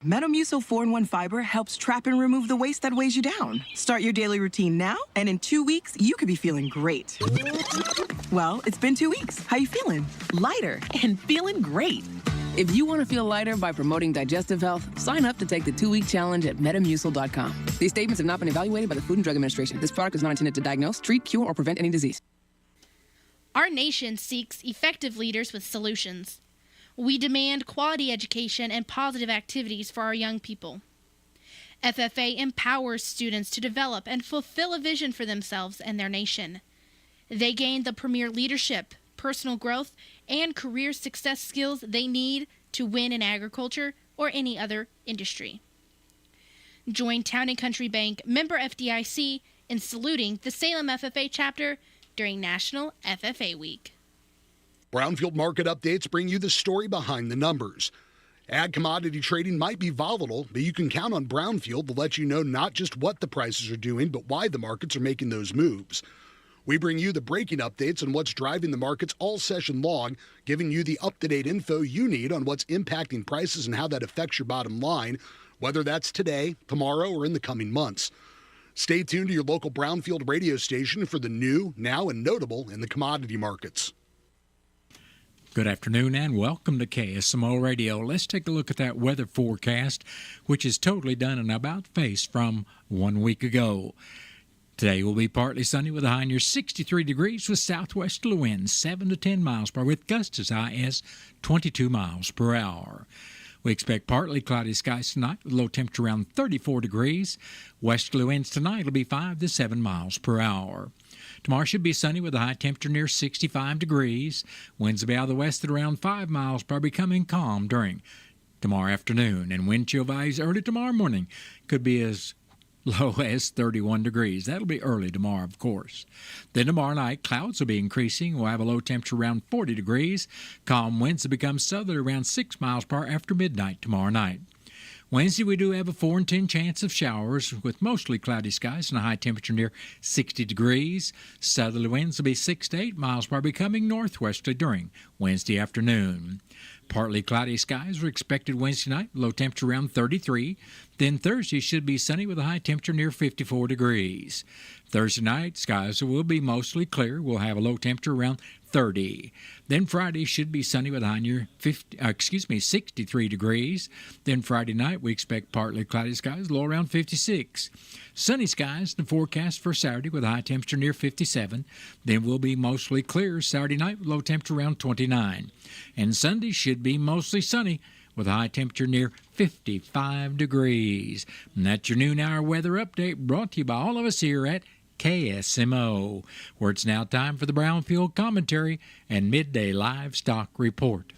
Metamucil 4-in-1 Fiber helps trap and remove the waste that weighs you down. Start your daily routine now, and in 2 weeks, you could be feeling great. Well, it's been 2 weeks. How you feeling? Lighter and feeling great. If you want to feel lighter by promoting digestive health, sign up to take the 2-week challenge at Metamucil.com. These statements have not been evaluated by the Food and Drug Administration. This product is not intended to diagnose, treat, cure, or prevent any disease. Our nation seeks effective leaders with solutions. We demand quality education and positive activities for our young people. FFA empowers students to develop and fulfill a vision for themselves and their nation. They gain the premier leadership, personal growth, and career success skills they need to win in agriculture or any other industry. Join Town & Country Bank, member FDIC, in saluting the Salem FFA chapter during National FFA Week. Brownfield market updates bring you the story behind the numbers. Ag commodity trading might be volatile, but you can count on Brownfield to let you know not just what the prices are doing, but why the markets are making those moves. We bring you the breaking updates on what's driving the markets all session long, giving you the up-to-date info you need on what's impacting prices and how that affects your bottom line, whether that's today, tomorrow, or in the coming months. Stay tuned to your local Brownfield radio station for the new, now, and notable in the commodity markets. Good afternoon and welcome to KSMO Radio. Let's take a look at that weather forecast, which is totally done and about face from 1 week ago. Today will be partly sunny with a high near 63 degrees with southwesterly winds 7 to 10 miles per hour with gusts as high as 22 miles per hour. We expect partly cloudy skies tonight with low temperature around 34 degrees. Westerly winds tonight will be 5 to 7 miles per hour. Tomorrow should be sunny with a high temperature near 65 degrees. Winds will be out of the west at around 5 miles per hour, becoming calm during tomorrow afternoon. And wind chill values early tomorrow morning could be as low as 31 degrees. That'll be early tomorrow, of course. Then tomorrow night, clouds will be increasing. We'll have a low temperature around 40 degrees. Calm winds will become southerly around 6 miles per hour after midnight tomorrow night. Wednesday, we do have a 4 in 10 chance of showers with mostly cloudy skies and a high temperature near 60 degrees. Southerly winds will be 6 to 8 miles per hour, becoming northwesterly during Wednesday afternoon. Partly cloudy skies are expected Wednesday night, low temperature around 33. Then Thursday should be sunny with a high temperature near 54 degrees. Thursday night, skies will be mostly clear. We'll have a low temperature around 30. Then Friday should be sunny with a high near 63 degrees. Then Friday night, we expect partly cloudy skies, low around 56. Sunny skies in the forecast for Saturday with a high temperature near 57. Then we'll be mostly clear Saturday night with low temperature around 29. And Sunday should be mostly sunny with a high temperature near 55 degrees. And that's your noon hour weather update brought to you by all of us here at KSMO, where it's now time for the Brownfield Commentary and Midday Livestock Report.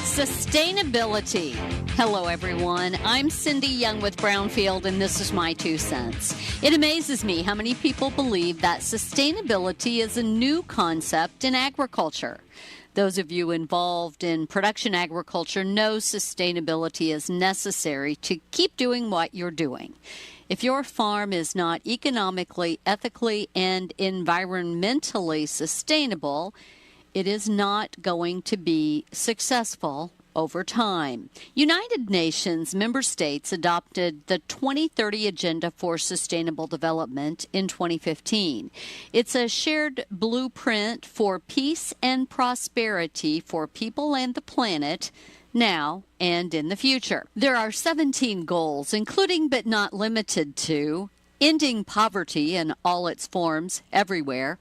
Sustainability. Hello, everyone. I'm Cindy Young with Brownfield, and this is my 2 cents. It amazes me how many people believe that sustainability is a new concept in agriculture. Those of you involved in production agriculture know sustainability is necessary to keep doing what you're doing. If your farm is not economically, ethically, and environmentally sustainable, it is not going to be successful over time. United Nations member states adopted the 2030 Agenda for Sustainable Development in 2015. It's a shared blueprint for peace and prosperity for people and the planet now and in the future. There are 17 goals, including but not limited to ending poverty in all its forms everywhere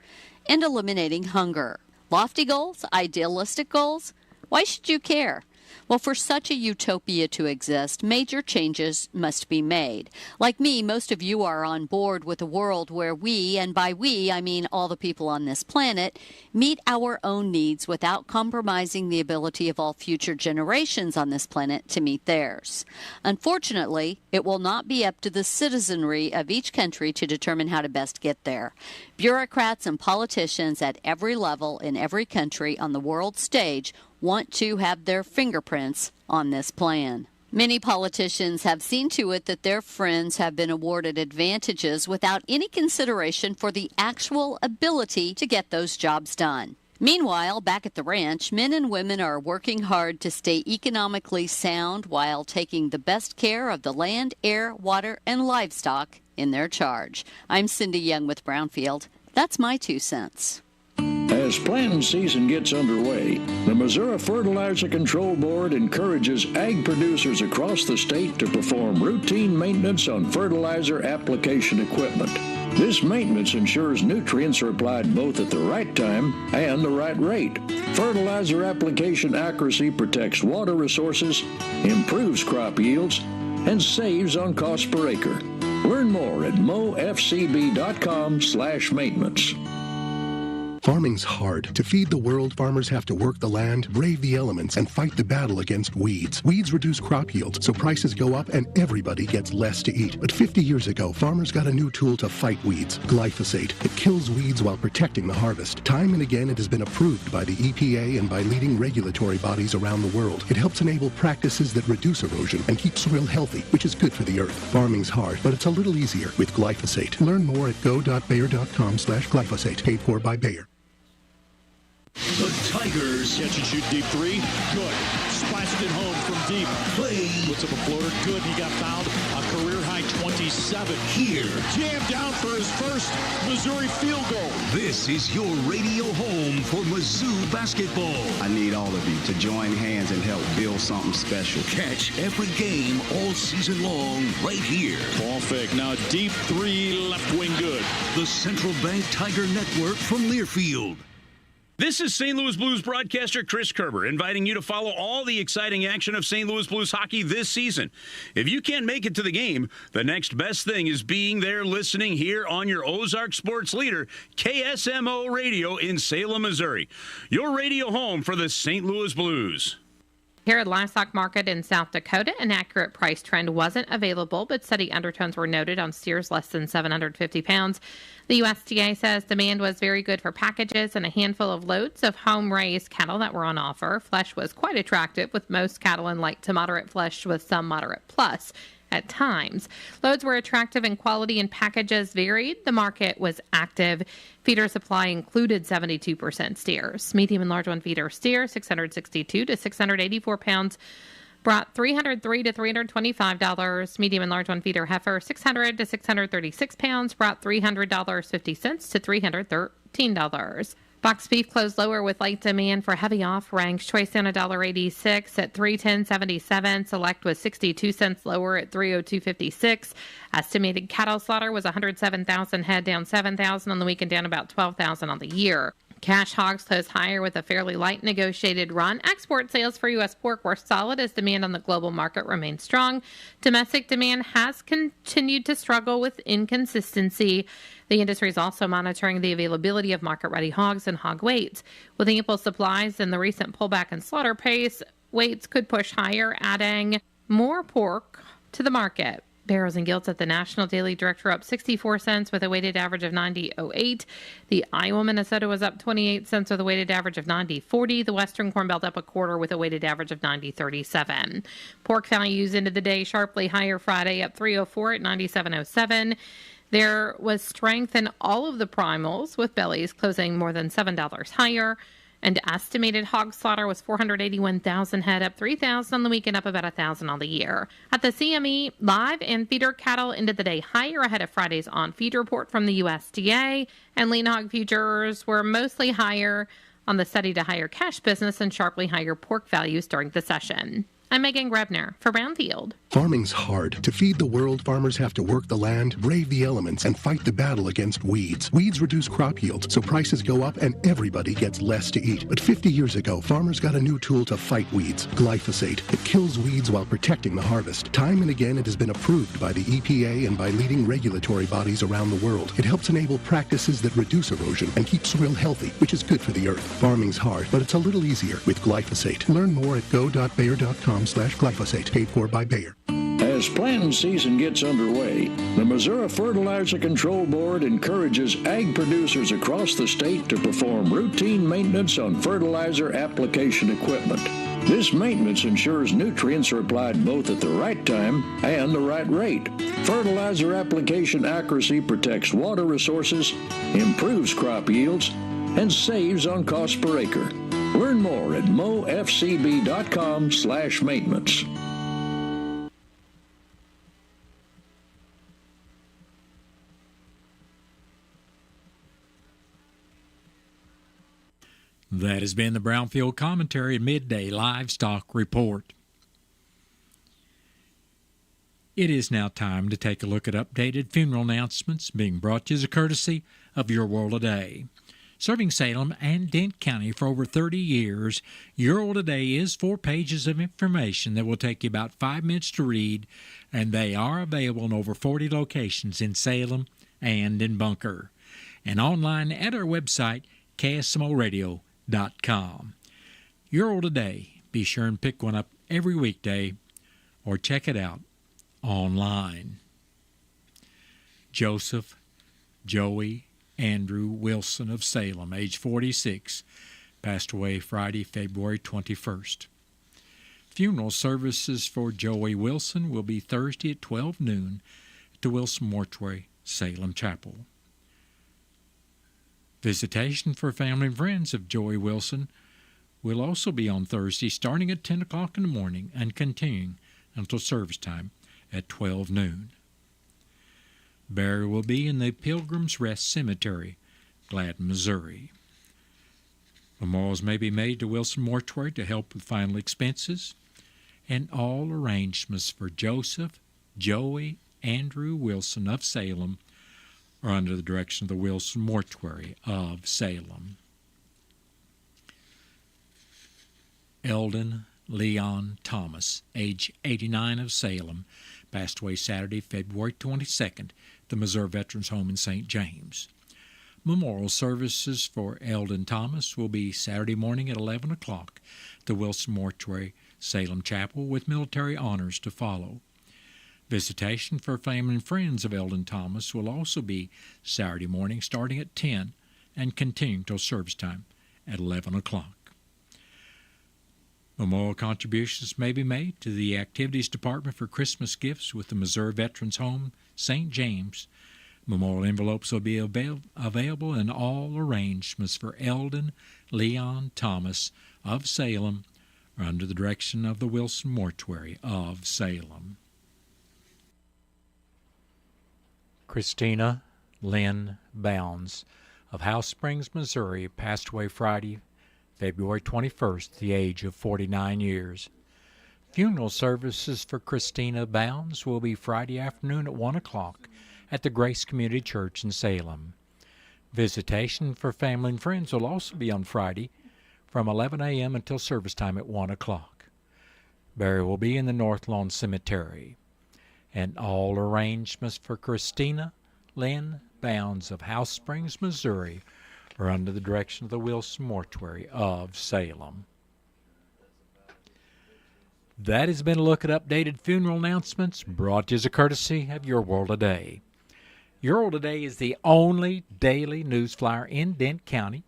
and eliminating hunger. Lofty goals, idealistic goals, why should you care? Well, for such a utopia to exist, major changes must be made. Like me, most of you are on board with a world where we, and by we, I mean all the people on this planet, meet our own needs without compromising the ability of all future generations on this planet to meet theirs. Unfortunately, it will not be up to the citizenry of each country to determine how to best get there. Bureaucrats and politicians at every level in every country on the world stage want to have their fingerprints on this plan. Many politicians have seen to it that their friends have been awarded advantages without any consideration for the actual ability to get those jobs done. Meanwhile, back at the ranch, men and women are working hard to stay economically sound while taking the best care of the land, air, water, and livestock in their charge. I'm Cindy Young with Brownfield. That's my 2 cents. As planting season gets underway, the Missouri Fertilizer Control Board encourages ag producers across the state to perform routine maintenance on fertilizer application equipment. This maintenance ensures nutrients are applied both at the right time and the right rate. Fertilizer application accuracy protects water resources, improves crop yields, and saves on cost per acre. Learn more at mofcb.com/maintenance. Farming's hard. To feed the world, farmers have to work the land, brave the elements, and fight the battle against weeds. Weeds reduce crop yields, so prices go up and everybody gets less to eat. But 50 years ago, farmers got a new tool to fight weeds, glyphosate. It kills weeds while protecting the harvest. Time and again, it has been approved by the EPA and by leading regulatory bodies around the world. It helps enable practices that reduce erosion and keep soil healthy, which is good for the earth. Farming's hard, but it's a little easier with glyphosate. Learn more at go.bayer.com/glyphosate. Paid for by Bayer. The Tigers. Catch and shoot deep three. Good. Splashed it home from deep. Play. Puts up a floater. Good. He got fouled. A career high 27. Here. Jammed down for his first Missouri field goal. This is your radio home for Mizzou basketball. I need all of you to join hands and help build something special. Catch every game all season long right here. Ball fake. Now deep three. Left wing good. The Central Bank Tiger Network from Learfield. This is St. Louis Blues broadcaster Chris Kerber, inviting you to follow all the exciting action of St. Louis Blues hockey this season. If you can't make it to the game, the next best thing is being there listening here on your Ozark sports leader, KSMO Radio in Salem, Missouri. Your radio home for the St. Louis Blues. Here at Livestock Market in South Dakota, an accurate price trend wasn't available, but steady undertones were noted on steers less than 750 pounds. The USDA says demand was very good for packages and a handful of loads of home-raised cattle that were on offer. Flesh was quite attractive, with most cattle in light to moderate flesh with some moderate plus at times. Loads were attractive and quality and packages varied. The market was active. Feeder supply included 72% steers. Medium and large one feeder steer, 662 to 684 pounds, brought $303 to $325. Medium and large one feeder heifer, 600 to 636 pounds, brought $300.50 to $313. Box beef closed lower with light demand for heavy off-ranks. Choice down $1.86 at $310.77. Select was 62 cents lower at $302.56. Estimated cattle slaughter was 107,000 head, down 7,000 on the week and down about 12,000 on the year. Cash hogs closed higher with a fairly light negotiated run. Export sales for U.S. pork were solid as demand on the global market remained strong. Domestic demand has continued to struggle with inconsistency. The industry is also monitoring the availability of market-ready hogs and hog weights. With ample supplies and the recent pullback in slaughter pace, weights could push higher, adding more pork to the market. Barrows and Gilts at the National Daily Director up 64 cents with a weighted average of 90.08. The Iowa Minnesota was up 28 cents with a weighted average of 90.40. The Western Corn Belt up a quarter with a weighted average of 90.37. Pork values into the day sharply higher Friday, up 3.04 at 97.07. There was strength in all of the primals, with bellies closing more than $7 higher. And estimated hog slaughter was 481,000 head, up 3,000 on the week and up about 1,000 on the year. At the CME, live and feeder cattle ended the day higher ahead of Friday's on-feed report from the USDA, and lean hog futures were mostly higher on the steady to higher cash business and sharply higher pork values during the session. I'm Megan Grebner for Brownfield. Farming's hard. To feed the world, farmers have to work the land, brave the elements, and fight the battle against weeds. Weeds reduce crop yields, so prices go up and everybody gets less to eat. But 50 years ago, farmers got a new tool to fight weeds, glyphosate. It kills weeds while protecting the harvest. Time and again, it has been approved by the EPA and by leading regulatory bodies around the world. It helps enable practices that reduce erosion and keep soil healthy, which is good for the earth. Farming's hard, but it's a little easier with glyphosate. Learn more at go.bayer.com/glyphosate. Paid for by Bayer. As planting season gets underway, the Missouri Fertilizer Control Board encourages ag producers across the state to perform routine maintenance on fertilizer application equipment. This maintenance ensures nutrients are applied both at the right time and the right rate. Fertilizer application accuracy protects water resources, improves crop yields, and saves on cost per acre. Learn more at mofcb.com/maintenance. That has been the Brownfield Commentary Midday Livestock Report. It is now time to take a look at updated funeral announcements being brought to you as a courtesy of Your World Today. Serving Salem and Dent County for over 30 years, Your World Today is 4 pages of information that will take you about 5 minutes to read, and they are available in over 40 locations in Salem and in Bunker, and online at our website, KSMOradio.com. Your World Today. Be sure and pick one up every weekday or check it out online. Joseph Joey Andrew Wilson of Salem, age 46, passed away Friday, February 21st. Funeral services for Joey Wilson will be Thursday at 12 noon at the Wilson Mortuary, Salem Chapel. Visitation for family and friends of Joey Wilson will also be on Thursday starting at 10 o'clock in the morning and continuing until service time at 12 noon. Burial will be in the Pilgrim's Rest Cemetery, Gladden, Missouri. Memorials may be made to Wilson Mortuary to help with final expenses, and all arrangements for Joseph Joey Andrew Wilson of Salem are under the direction of the Wilson Mortuary of Salem. Eldon Leon Thomas, age 89 of Salem, passed away Saturday, February 22nd, at the Missouri Veterans Home in St. James. Memorial services for Eldon Thomas will be Saturday morning at 11 o'clock at the Wilson Mortuary, Salem Chapel, with military honors to follow. Visitation for family and friends of Eldon Thomas will also be Saturday morning starting at 10 and continuing till service time at 11 o'clock. Memorial contributions may be made to the Activities Department for Christmas gifts with the Missouri Veterans Home, St. James. Memorial envelopes will be available, and all arrangements for Eldon Leon Thomas of Salem are under the direction of the Wilson Mortuary of Salem. Christina Lynn Bounds of House Springs, Missouri, passed away Friday, February 21st, at the age of 49 years. Funeral services for Christina Bounds will be Friday afternoon at 1 o'clock at the Grace Community Church in Salem. Visitation for family and friends will also be on Friday from 11 a.m. until service time at 1 o'clock. Burial will be in the North Lawn Cemetery. And all arrangements for Christina Lynn Bounds of House Springs, Missouri, are under the direction of the Wilson Mortuary of Salem. That has been a look at updated funeral announcements brought to you as a courtesy of Your World Today. Your World Today is the only daily news flyer in Dent County.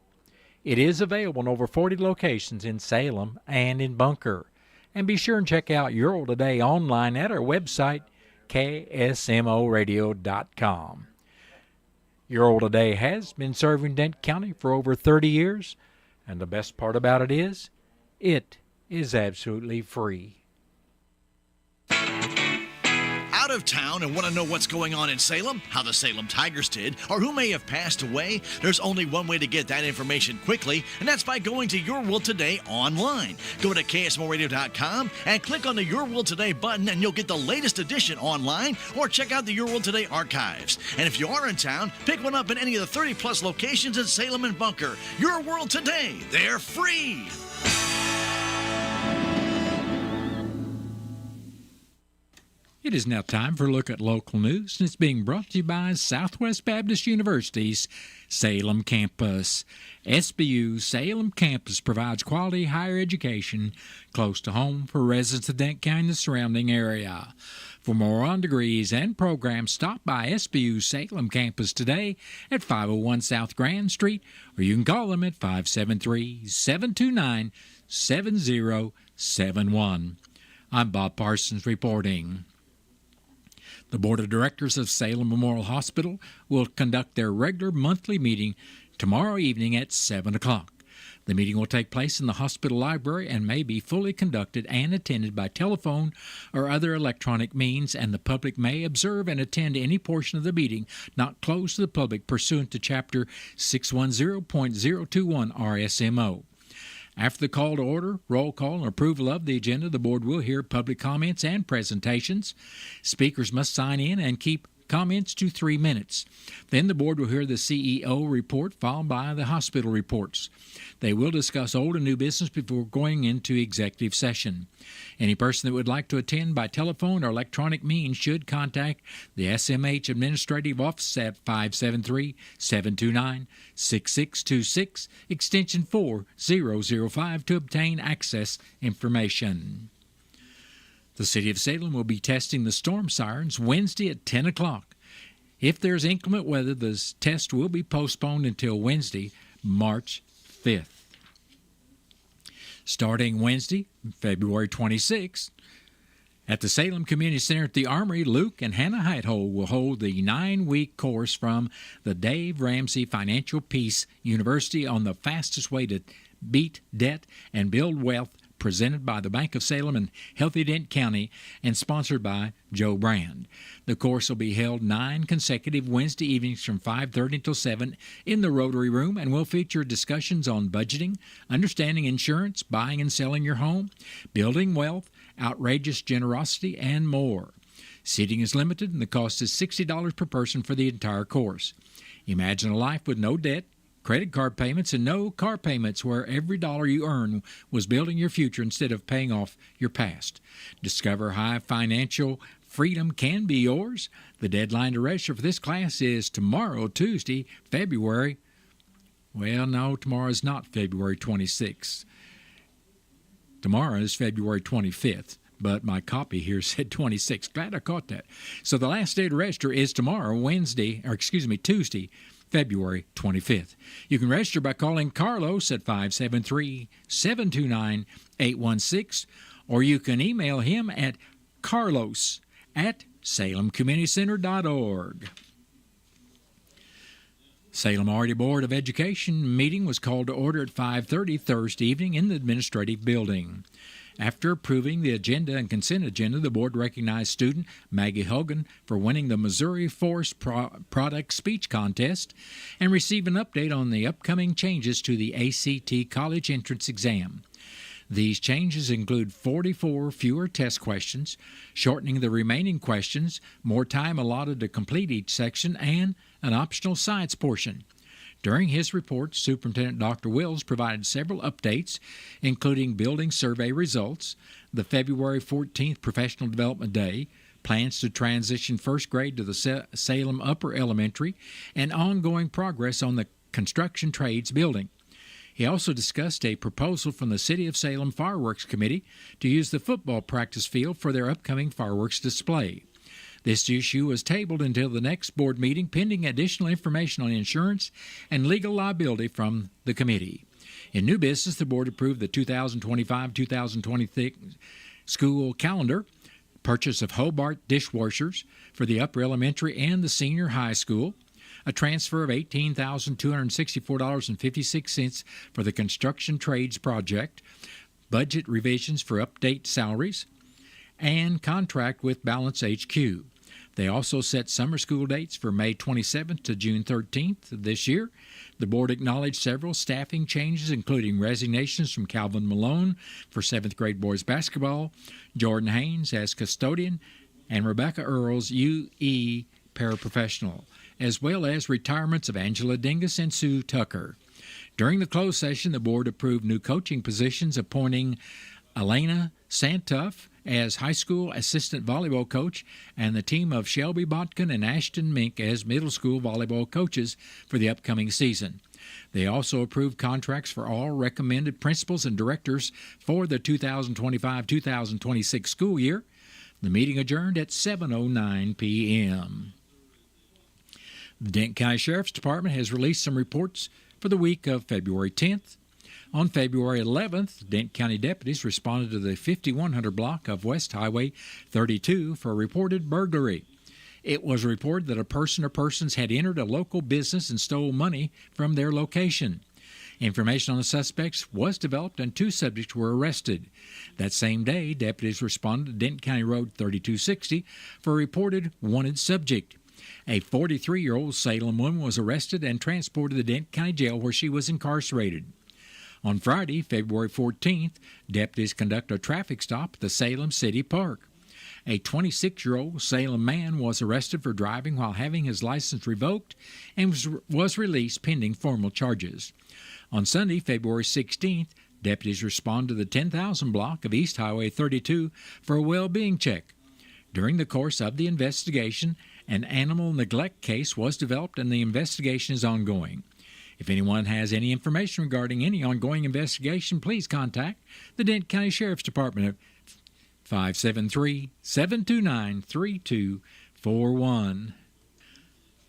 It is available in over 40 locations in Salem and in Bunker. And be sure and check out Your World Today online at our website, KSMOradio.com. Your World Today has been serving Dent County for over 30 years, and the best part about it is absolutely free. Out of town and want to know what's going on in Salem, how the Salem Tigers did, or who may have passed away? There's only one way to get that information quickly, and that's by going to Your World Today online. Go to KSMOradio.com and click on the Your World Today button, and you'll get the latest edition online, or check out the Your World Today archives. And if you are in town, pick one up in any of the 30-plus locations in Salem and Bunker. Your World Today, they're free. It is now time for a look at local news, and it's being brought to you by Southwest Baptist University's Salem campus. SBU Salem campus provides quality higher education close to home for residents of Dent County and the surrounding area. For more on degrees and programs, stop by SBU Salem campus today at 501 South Grand Street, or you can call them at 573-729-7000. 888-819-5671. I'm Bob Parsons reporting. The Board of Directors of Salem Memorial Hospital will conduct their regular monthly meeting tomorrow evening at 7 o'clock. The meeting will take place in the hospital library and may be fully conducted and attended by telephone or other electronic means, and the public may observe and attend any portion of the meeting not closed to the public pursuant to Chapter 610.021 RSMO. After the call to order, roll call, and approval of the agenda, the board will hear public comments and presentations. Speakers must sign in and keep comments to 3 minutes. Then the board will hear the CEO report, followed by the hospital reports. They will discuss old and new business before going into executive session. Any person that would like to attend by telephone or electronic means should contact the SMH Administrative Office at 573-729-6626, extension 4005 to obtain access information. The City of Salem will be testing the storm sirens Wednesday at 10 o'clock. If there's inclement weather, the test will be postponed until Wednesday, March 5th. Starting Wednesday, February 26th, at the Salem Community Center at the Armory, Luke and Hannah Heithold will hold the 9-week course from the Dave Ramsey Financial Peace University on the fastest way to beat debt and build wealth, presented by the Bank of Salem and Healthy Dent County and sponsored by Joe Brand. The course will be held 9 consecutive Wednesday evenings from 5:30 until 7 in the Rotary Room and will feature discussions on budgeting, understanding insurance, buying and selling your home, building wealth, outrageous generosity, and more. Seating is limited and the cost is $60 per person for the entire course. Imagine a life with no debt, credit card payments, and no car payments, where every dollar you earn was building your future instead of paying off your past. Discover how financial freedom can be yours. The deadline to register for this class is tomorrow, Tuesday, February. Well, no, tomorrow is not February 26th. Tomorrow is February 25th. But my copy here said 26. Glad I caught that. So the last day to register is tomorrow, Tuesday, February 25th. You can register by calling Carlos at 573-729-816, or you can email him at carlos@salemcommunitycenter.org. Salem Already Board of Education meeting was called to order at 5:30 Thursday evening in the administrative building. After approving the agenda and consent agenda, the board recognized student Maggie Hogan for winning the Missouri Forest Product Speech Contest and received an update on the upcoming changes to the ACT College Entrance Exam. These changes include 44 fewer test questions, shortening the remaining questions, more time allotted to complete each section, and an optional science portion. During his report, Superintendent Dr. Wills provided several updates, including building survey results, the February 14th Professional Development Day, plans to transition first grade to the Salem Upper Elementary, and ongoing progress on the construction trades building. He also discussed a proposal from the City of Salem Fireworks Committee to use the football practice field for their upcoming fireworks display. This issue was tabled until the next board meeting, pending additional information on insurance and legal liability from the committee. In new business, the board approved the 2025-2026 school calendar, purchase of Hobart dishwashers for the upper elementary and the senior high school, a transfer of $18,264.56 for the construction trades project, budget revisions for update salaries, and contract with Balance HQ. They also set summer school dates for May 27th to June 13th of this year. The board acknowledged several staffing changes, including resignations from Calvin Malone for 7th grade boys basketball, Jordan Haynes as custodian, and Rebecca Earls, UE paraprofessional, as well as retirements of Angela Dingus and Sue Tucker. During the closed session, the board approved new coaching positions, appointing Elena Santuff as high school assistant volleyball coach and the team of Shelby Botkin and Ashton Mink as middle school volleyball coaches for the upcoming season. They also approved contracts for all recommended principals and directors for the 2025-2026 school year. The meeting adjourned at 7:09 p.m. The Dent County Sheriff's Department has released some reports for the week of February 10th. On February 11th, Dent County deputies responded to the 5100 block of West Highway 32 for a reported burglary. It was reported that a person or persons had entered a local business and stole money from their location. Information on the suspects was developed and 2 subjects were arrested. That same day, deputies responded to Dent County Road 3260 for a reported wanted subject. A 43-year-old Salem woman was arrested and transported to the Dent County Jail where she was incarcerated. On Friday, February 14th, deputies conducted a traffic stop at the Salem City Park. A 26-year-old Salem man was arrested for driving while having his license revoked and was released pending formal charges. On Sunday, February 16th, deputies responded to the 10,000 block of East Highway 32 for a well-being check. During the course of the investigation, an animal neglect case was developed and the investigation is ongoing. If anyone has any information regarding any ongoing investigation, please contact the Dent County Sheriff's Department at 573-729-3241.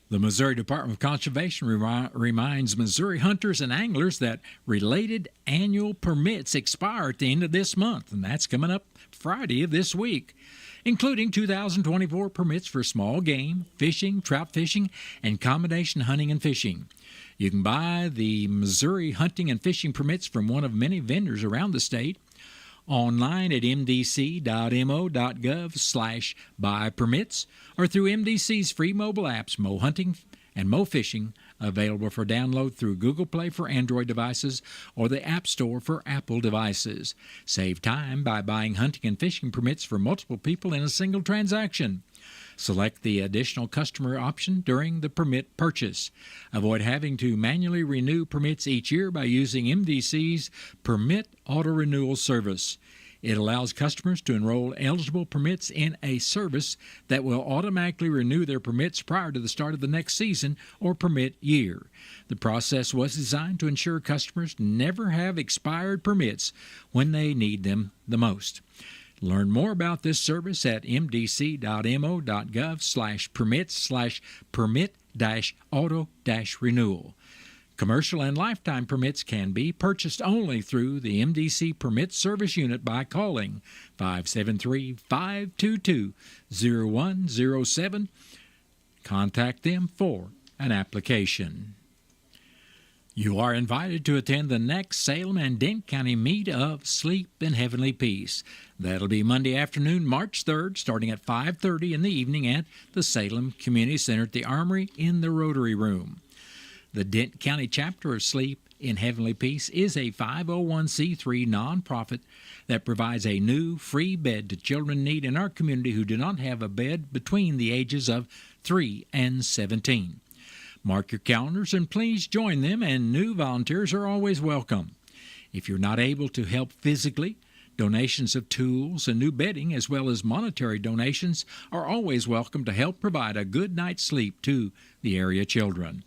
The Missouri Department of Conservation reminds Missouri hunters and anglers that related annual permits expire at the end of this month, and that's coming up Friday of this week, including 2024 permits for small game, fishing, trout fishing, and combination hunting and fishing. You can buy the Missouri hunting and fishing permits from one of many vendors around the state, online at mdc.mo.gov/buy permits, or through MDC's free mobile apps, Mo Hunting and Mo Fishing, available for download through Google Play for Android devices or the App Store for Apple devices. Save time by buying hunting and fishing permits for multiple people in a single transaction. Select the additional customer option during the permit purchase. Avoid having to manually renew permits each year by using MDC's Permit Auto Renewal service. It allows customers to enroll eligible permits in a service that will automatically renew their permits prior to the start of the next season or permit year. The process was designed to ensure customers never have expired permits when they need them the most. Learn more about this service at mdc.mo.gov/permit/permit-auto-renewal. Commercial and lifetime permits can be purchased only through the MDC Permit Service Unit by calling 573-522-0107. Contact them for an application. You are invited to attend the next Salem and Dent County Meet of Sleep in Heavenly Peace. That'll be Monday afternoon, March 3rd, starting at 5:30 in the evening at the Salem Community Center at the Armory in the Rotary Room. The Dent County chapter of Sleep in Heavenly Peace is a 501c3 nonprofit that provides a new free bed to children in need in our community who do not have a bed between the ages of 3 and 17. Mark your calendars and please join them, and new volunteers are always welcome. If you're not able to help physically, donations of tools and new bedding as well as monetary donations are always welcome to help provide a good night's sleep to the area children.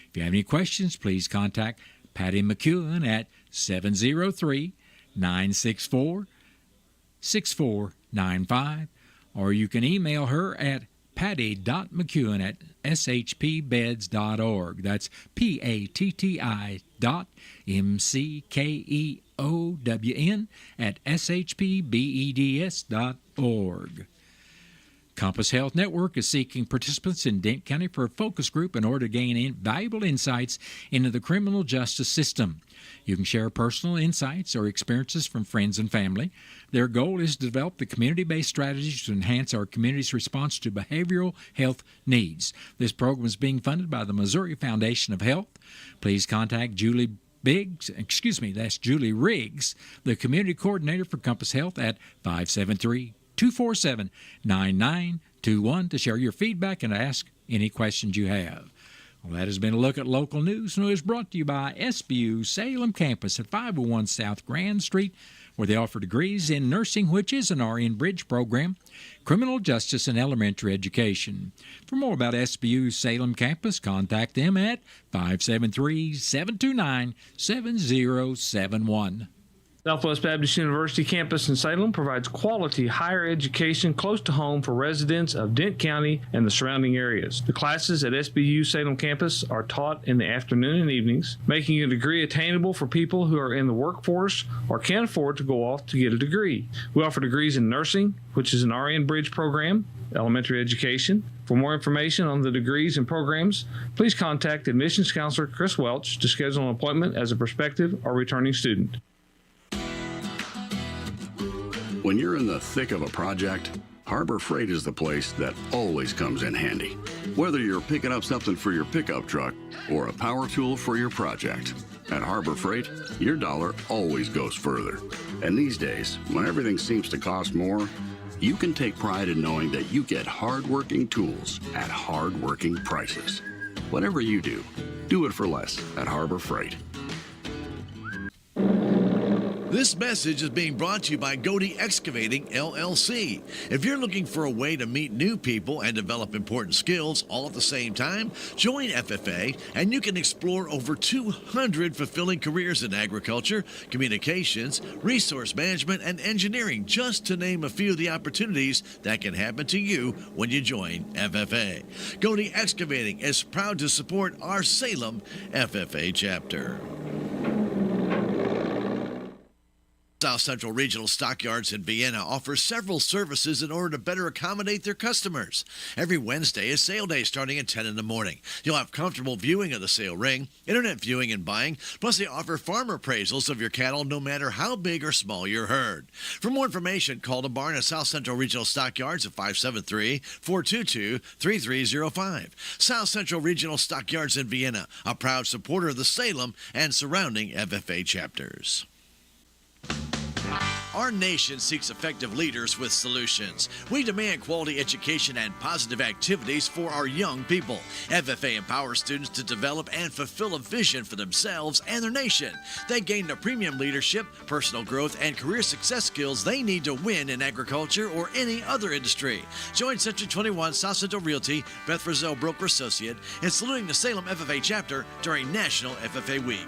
If you have any questions, please contact Patty McEwen at 703-964-6495, or you can email her at patty.mckeown@shpbeds.org. That's PATTI.MCKEOWN@shpbeds.org. Compass Health Network is seeking participants in Dent County for a focus group in order to gain valuable insights into the criminal justice system. You can share personal insights or experiences from friends and family. Their goal is to develop the community-based strategies to enhance our community's response to behavioral health needs. This program is being funded by the Missouri Foundation of Health. Please contact Julie Riggs, the community coordinator for Compass Health, at 573-247-9921 to share your feedback and ask any questions you have. Well, that has been a look at local news, and it was brought to you by SBU Salem Campus at 501 South Grand Street, where they offer degrees in nursing, which is an RN Bridge program, criminal justice, and elementary education. For more about SBU Salem Campus, contact them at 573-729-7071. Southwest Baptist University campus in Salem provides quality higher education close to home for residents of Dent County and the surrounding areas. The classes at SBU Salem campus are taught in the afternoon and evenings, making a degree attainable for people who are in the workforce or can't afford to go off to get a degree. We offer degrees in nursing, which is an RN Bridge program, elementary education. For more information on the degrees and programs, please contact admissions counselor Chris Welch to schedule an appointment as a prospective or returning student. When you're in the thick of a project, Harbor Freight is the place that always comes in handy. Whether you're picking up something for your pickup truck or a power tool for your project, at Harbor Freight, your dollar always goes further. And these days, when everything seems to cost more, you can take pride in knowing that you get hard-working tools at hard-working prices. Whatever you do, do it for less at Harbor Freight. This message is being brought to you by Godey Excavating, LLC. If you're looking for a way to meet new people and develop important skills all at the same time, join FFA and you can explore over 200 fulfilling careers in agriculture, communications, resource management, and engineering, just to name a few of the opportunities that can happen to you when you join FFA. Godey Excavating is proud to support our Salem FFA chapter. South Central Regional Stockyards in Vienna offers several services in order to better accommodate their customers. Every Wednesday is sale day starting at 10 in the morning. You'll have comfortable viewing of the sale ring, internet viewing and buying, plus they offer farmer appraisals of your cattle no matter how big or small your herd. For more information, call the barn at South Central Regional Stockyards at 573-422-3305. South Central Regional Stockyards in Vienna, a proud supporter of the Salem and surrounding FFA chapters. Our nation seeks effective leaders with solutions. We demand quality education and positive activities for our young people. FFA empowers students to develop and fulfill a vision for themselves and their nation. They gain the premium leadership, personal growth, and career success skills they need to win in agriculture or any other industry. Join Century 21 South Central Realty, Beth Frizzell Broker Associate, in saluting the Salem FFA chapter during National FFA Week.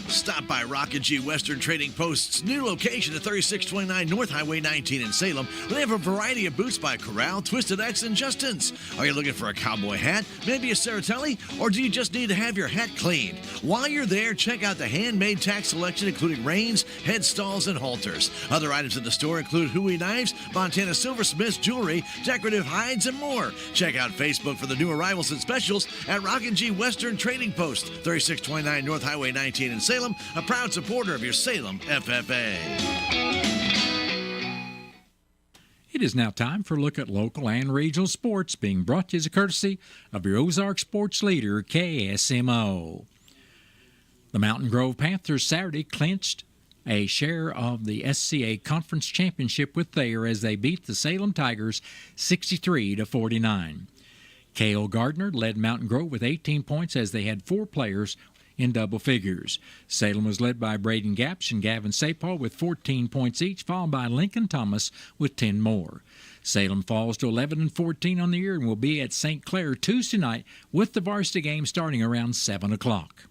Stop by Rock and G Western Trading Post's new location at 3629 North Highway 19 in Salem, where they have a variety of boots by Corral, Twisted X, and Justin's. Are you looking for a cowboy hat, maybe a Saratelli, or do you just need to have your hat cleaned? While you're there, check out the handmade tack selection, including reins, headstalls, and halters. Other items in the store include Huey knives, Montana silversmiths, jewelry, decorative hides, and more. Check out Facebook for the new arrivals and specials at Rock and G Western Trading Post, 3629 North Highway 19 in Salem, a proud supporter of your Salem FFA. It is now time for a look at local and regional sports, being brought to you as a courtesy of your Ozark sports leader, KSMO. The Mountain Grove Panthers Saturday clinched a share of the SCA Conference Championship with Thayer as they beat the Salem Tigers 63-49. Cale Gardner led Mountain Grove with 18 points as they had 4 players in double figures. Salem was led by Braden Gapsch and Gavin Sapal with 14 points each, followed by Lincoln Thomas with 10 more. Salem falls to 11-14 on the year and will be at St. Clair Tuesday night with the varsity game starting around 7 o'clock.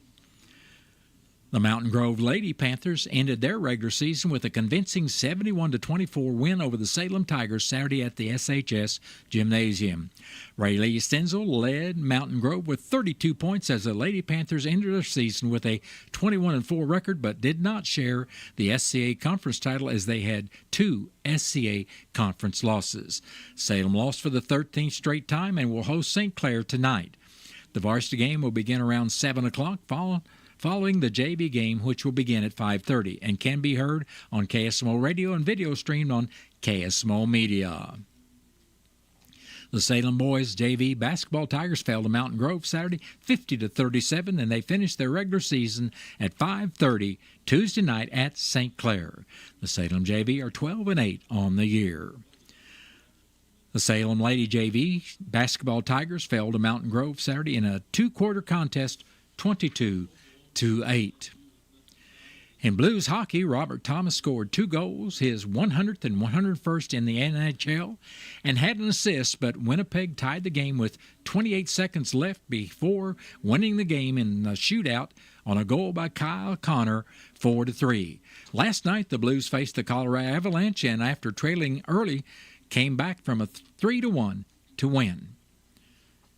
The Mountain Grove Lady Panthers ended their regular season with a convincing 71-24 win over the Salem Tigers Saturday at the SHS Gymnasium. Rayleigh Stenzel led Mountain Grove with 32 points as the Lady Panthers ended their season with a 21-4 record, but did not share the SCA Conference title as they had 2 SCA Conference losses. Salem lost for the 13th straight time and will host St. Clair tonight. The varsity game will begin around 7 o'clock, following the JV game, which will begin at 5:30 and can be heard on KSMO Radio and video streamed on KSMO Media. The Salem boys JV basketball Tigers fell to Mountain Grove Saturday 50-37, and they finished their regular season at 5:30 Tuesday night at St. Clair. The Salem JV are 12-8 on the year. The Salem Lady JV basketball Tigers fell to Mountain Grove Saturday in a 2-quarter contest 22-8. In Blues hockey, Robert Thomas scored 2 goals, his 100th and 101st in the NHL, and had an assist, but Winnipeg tied the game with 28 seconds left before winning the game in the shootout on a goal by Kyle Connor, 4-3. Last night, the Blues faced the Colorado Avalanche, and after trailing early, came back from a 3-1 to win.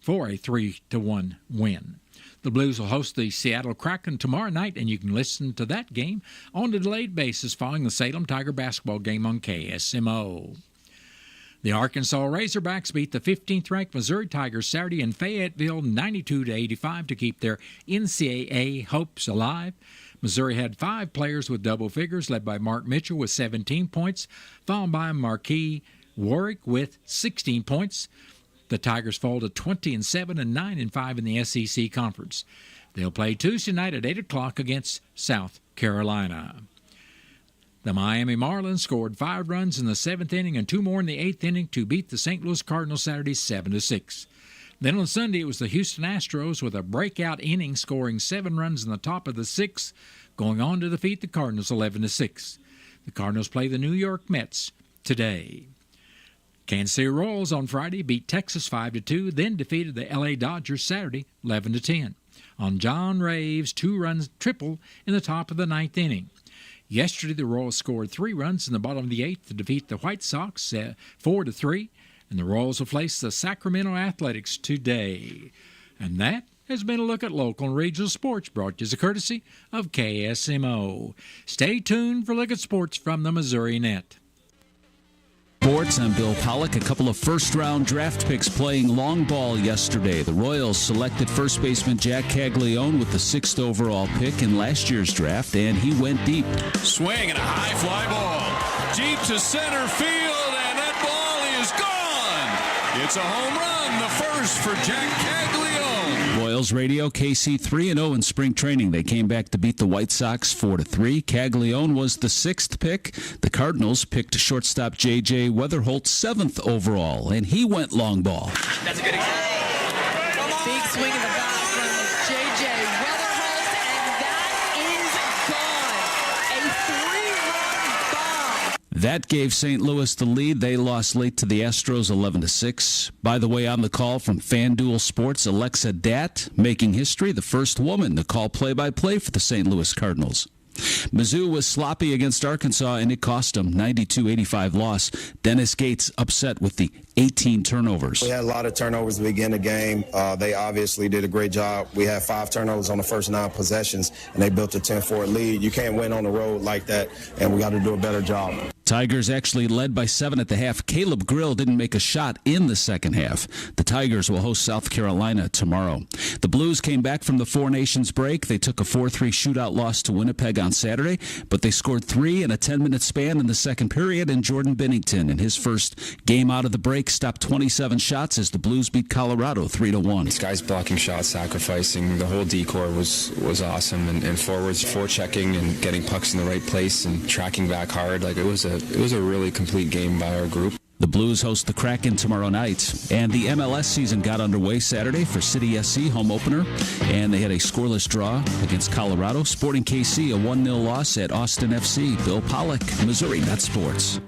For a 3-1 win. The Blues will host the Seattle Kraken tomorrow night, and you can listen to that game on a delayed basis following the Salem Tiger basketball game on KSMO. The Arkansas Razorbacks beat the 15th-ranked Missouri Tigers Saturday in Fayetteville 92-85 to keep their NCAA hopes alive. Missouri had 5 players with double figures, led by Mark Mitchell with 17 points, followed by Marquis Warwick with 16 points. The Tigers fall to 20-7 and 9-5 in the SEC Conference. They'll play Tuesday night at 8 o'clock against South Carolina. The Miami Marlins scored 5 runs in the 7th inning and 2 more in the 8th inning to beat the St. Louis Cardinals Saturday 7-6. Then on Sunday, it was the Houston Astros with a breakout inning scoring 7 runs in the top of the 6th, going on to defeat the Cardinals 11-6. The Cardinals play the New York Mets today. Kansas City Royals on Friday beat Texas 5-2, then defeated the LA Dodgers Saturday 11-10 on John Ray's 2-run triple in the top of the 9th inning. Yesterday, the Royals scored 3 runs in the bottom of the 8th to defeat the White Sox 4-3, and the Royals will face the Sacramento Athletics today. And that has been a look at local and regional sports brought to you as a courtesy of KSMO. Stay tuned for Look at Sports from the Missouri Net. Sports, I'm Bill Pollock. A couple of first-round draft picks playing long ball yesterday. The Royals selected first baseman Jack Caglione with the 6th overall pick in last year's draft, and he went deep. Swing and a high fly ball. Deep to center field, and that ball is gone. It's a home run, the first for Jack Caglione. Royals radio, KC 3-0 in spring training. They came back to beat the White Sox 4-3. Caglione was the 6th pick. The Cardinals picked shortstop J.J. Weatherholt 7th overall, and he went long ball. That's a good example. Big swing in the bat from J.J. Weatherholt, and that is gone. A 3-run bomb. That gave St. Louis the lead. They lost late to the Astros 11-6. By the way, on the call from FanDuel Sports, Alexa Datt, making history, the first woman to call play-by-play for the St. Louis Cardinals. Mizzou was sloppy against Arkansas, and it cost them 92-85 loss. Dennis Gates upset with the 18 turnovers. We had a lot of turnovers to begin the game. They obviously did a great job. We had 5 turnovers on the first 9 possessions, and they built a 10-4 lead. You can't win on the road like that, and we got to do a better job. Tigers actually led by 7 at the half. Caleb Grill didn't make a shot in the second half. The Tigers will host South Carolina tomorrow. The Blues came back from the Four Nations break. They took a 4-3 shootout loss to Winnipeg on Saturday, but they scored 3 in a 10-minute span in the second period, and Jordan Binnington, in his first game out of the break, stopped 27 shots as the Blues beat Colorado 3-1. These guys blocking shots, sacrificing. The whole decor was awesome, and forwards forechecking and getting pucks in the right place and tracking back hard. Like it was a really complete game by our group. The Blues host the Kraken tomorrow night, and the MLS season got underway Saturday for City SC home opener, and they had a scoreless draw against Colorado. Sporting KC a 1-0 loss at Austin FC. Bill Pollock, Missouri Net Sports.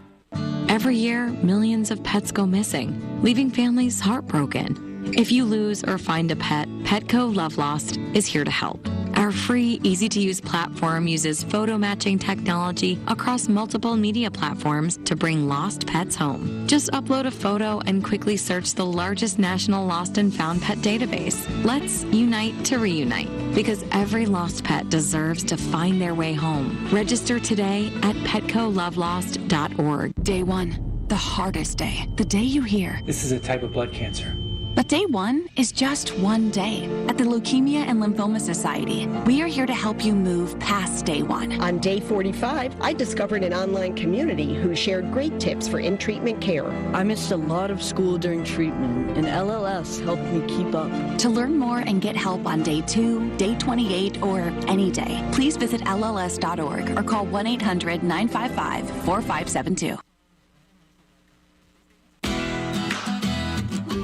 Every year, millions of pets go missing, leaving families heartbroken. If you lose or find a pet, Petco Love Lost is here to help. Our free, easy-to-use platform uses photo matching technology across multiple media platforms to bring lost pets home. Just upload a photo and quickly search the largest national lost and found pet database. Let's unite to reunite, because every lost pet deserves to find their way home. Register today at PetcoLoveLost.org. Day 1, the hardest day. The day you hear, "This is a type of blood cancer." But day 1 is just one day. At the Leukemia and Lymphoma Society, we are here to help you move past day 1. On day 45, I discovered an online community who shared great tips for in-treatment care. I missed a lot of school during treatment, and LLS helped me keep up. To learn more and get help on day 2, day 28, or any day, please visit LLS.org or call 1-800-955-4572.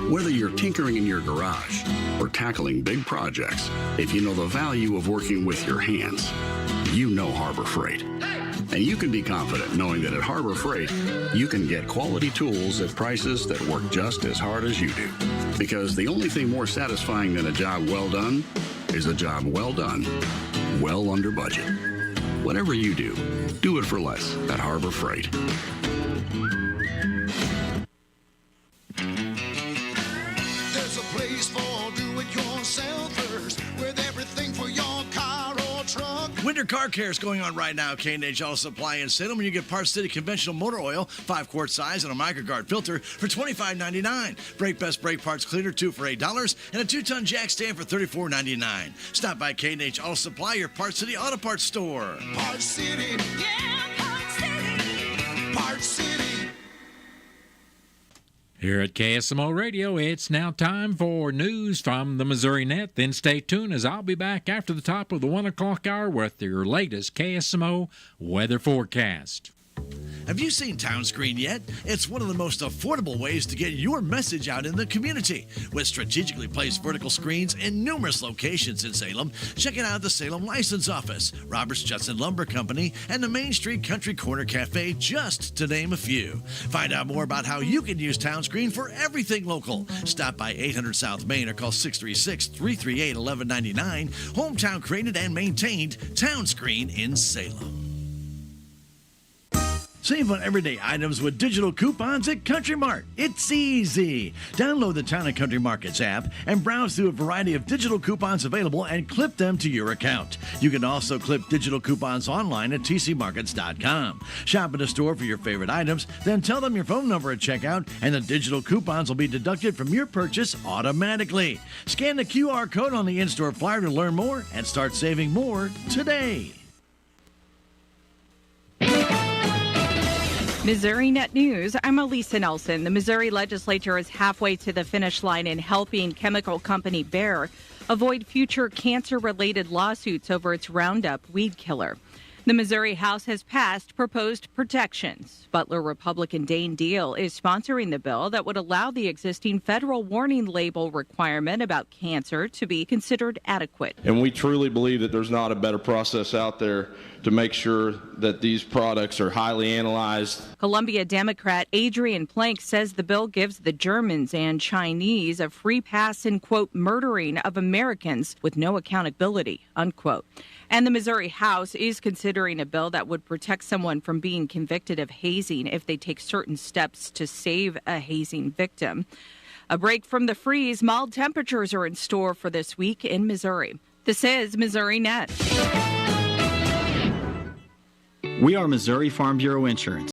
Whether you're tinkering in your garage or tackling big projects, if you know the value of working with your hands, you know Harbor Freight. And you can be confident knowing that at Harbor Freight, you can get quality tools at prices that work just as hard as you do. Because the only thing more satisfying than a job well done is a job well done, well under budget. Whatever you do, do it for less at Harbor Freight. There's a place for do-it-yourselfers with everything for your car or truck. Winter car care is going on right now. K&H Auto Supply in Salem, when you get Park City conventional motor oil, 5-quart size, and a microguard filter for $25.99. Brake Best brake parts cleaner, 2 for $8, and a 2-ton jack stand for $34.99. Stop by K&H Auto Supply, your Park City auto parts store. Park City, yeah, Park City, Park City. Here at KSMO Radio, it's now time for news from the Missouri Net. Then stay tuned as I'll be back after the top of the 1 o'clock hour with your latest KSMO weather forecast. Have you seen TownScreen yet? It's one of the most affordable ways to get your message out in the community. With strategically placed vertical screens in numerous locations in Salem, check it out at the Salem License Office, Roberts Judson Lumber Company, and the Main Street Country Corner Cafe, just to name a few. Find out more about how you can use TownScreen for everything local. Stop by 800 South Main or call 636-338-1199. Hometown created and maintained, TownScreen in Salem. Save on everyday items with digital coupons at Country Mart. It's easy. Download the Town & Country Markets app and browse through a variety of digital coupons available and clip them to your account. You can also clip digital coupons online at tcmarkets.com. Shop at a store for your favorite items, then tell them your phone number at checkout, and the digital coupons will be deducted from your purchase automatically. Scan the QR code on the in-store flyer to learn more and start saving more today. Missouri Net News, I'm Elisa Nelson. The Missouri legislature is halfway to the finish line in helping chemical company Bayer avoid future cancer-related lawsuits over its Roundup weed killer. The Missouri House has passed proposed protections. Butler Republican Dane Deal is sponsoring the bill that would allow the existing federal warning label requirement about cancer to be considered adequate. And we truly believe that there's not a better process out there to make sure that these products are highly analyzed. Columbia Democrat Adrian Plank says the bill gives the Germans and Chinese a free pass in, quote, murdering of Americans with no accountability, unquote. And the Missouri House is considering a bill that would protect someone from being convicted of hazing if they take certain steps to save a hazing victim. A break from the freeze, mild temperatures are in store for this week in Missouri. This is Missouri Net. We are Missouri Farm Bureau Insurance.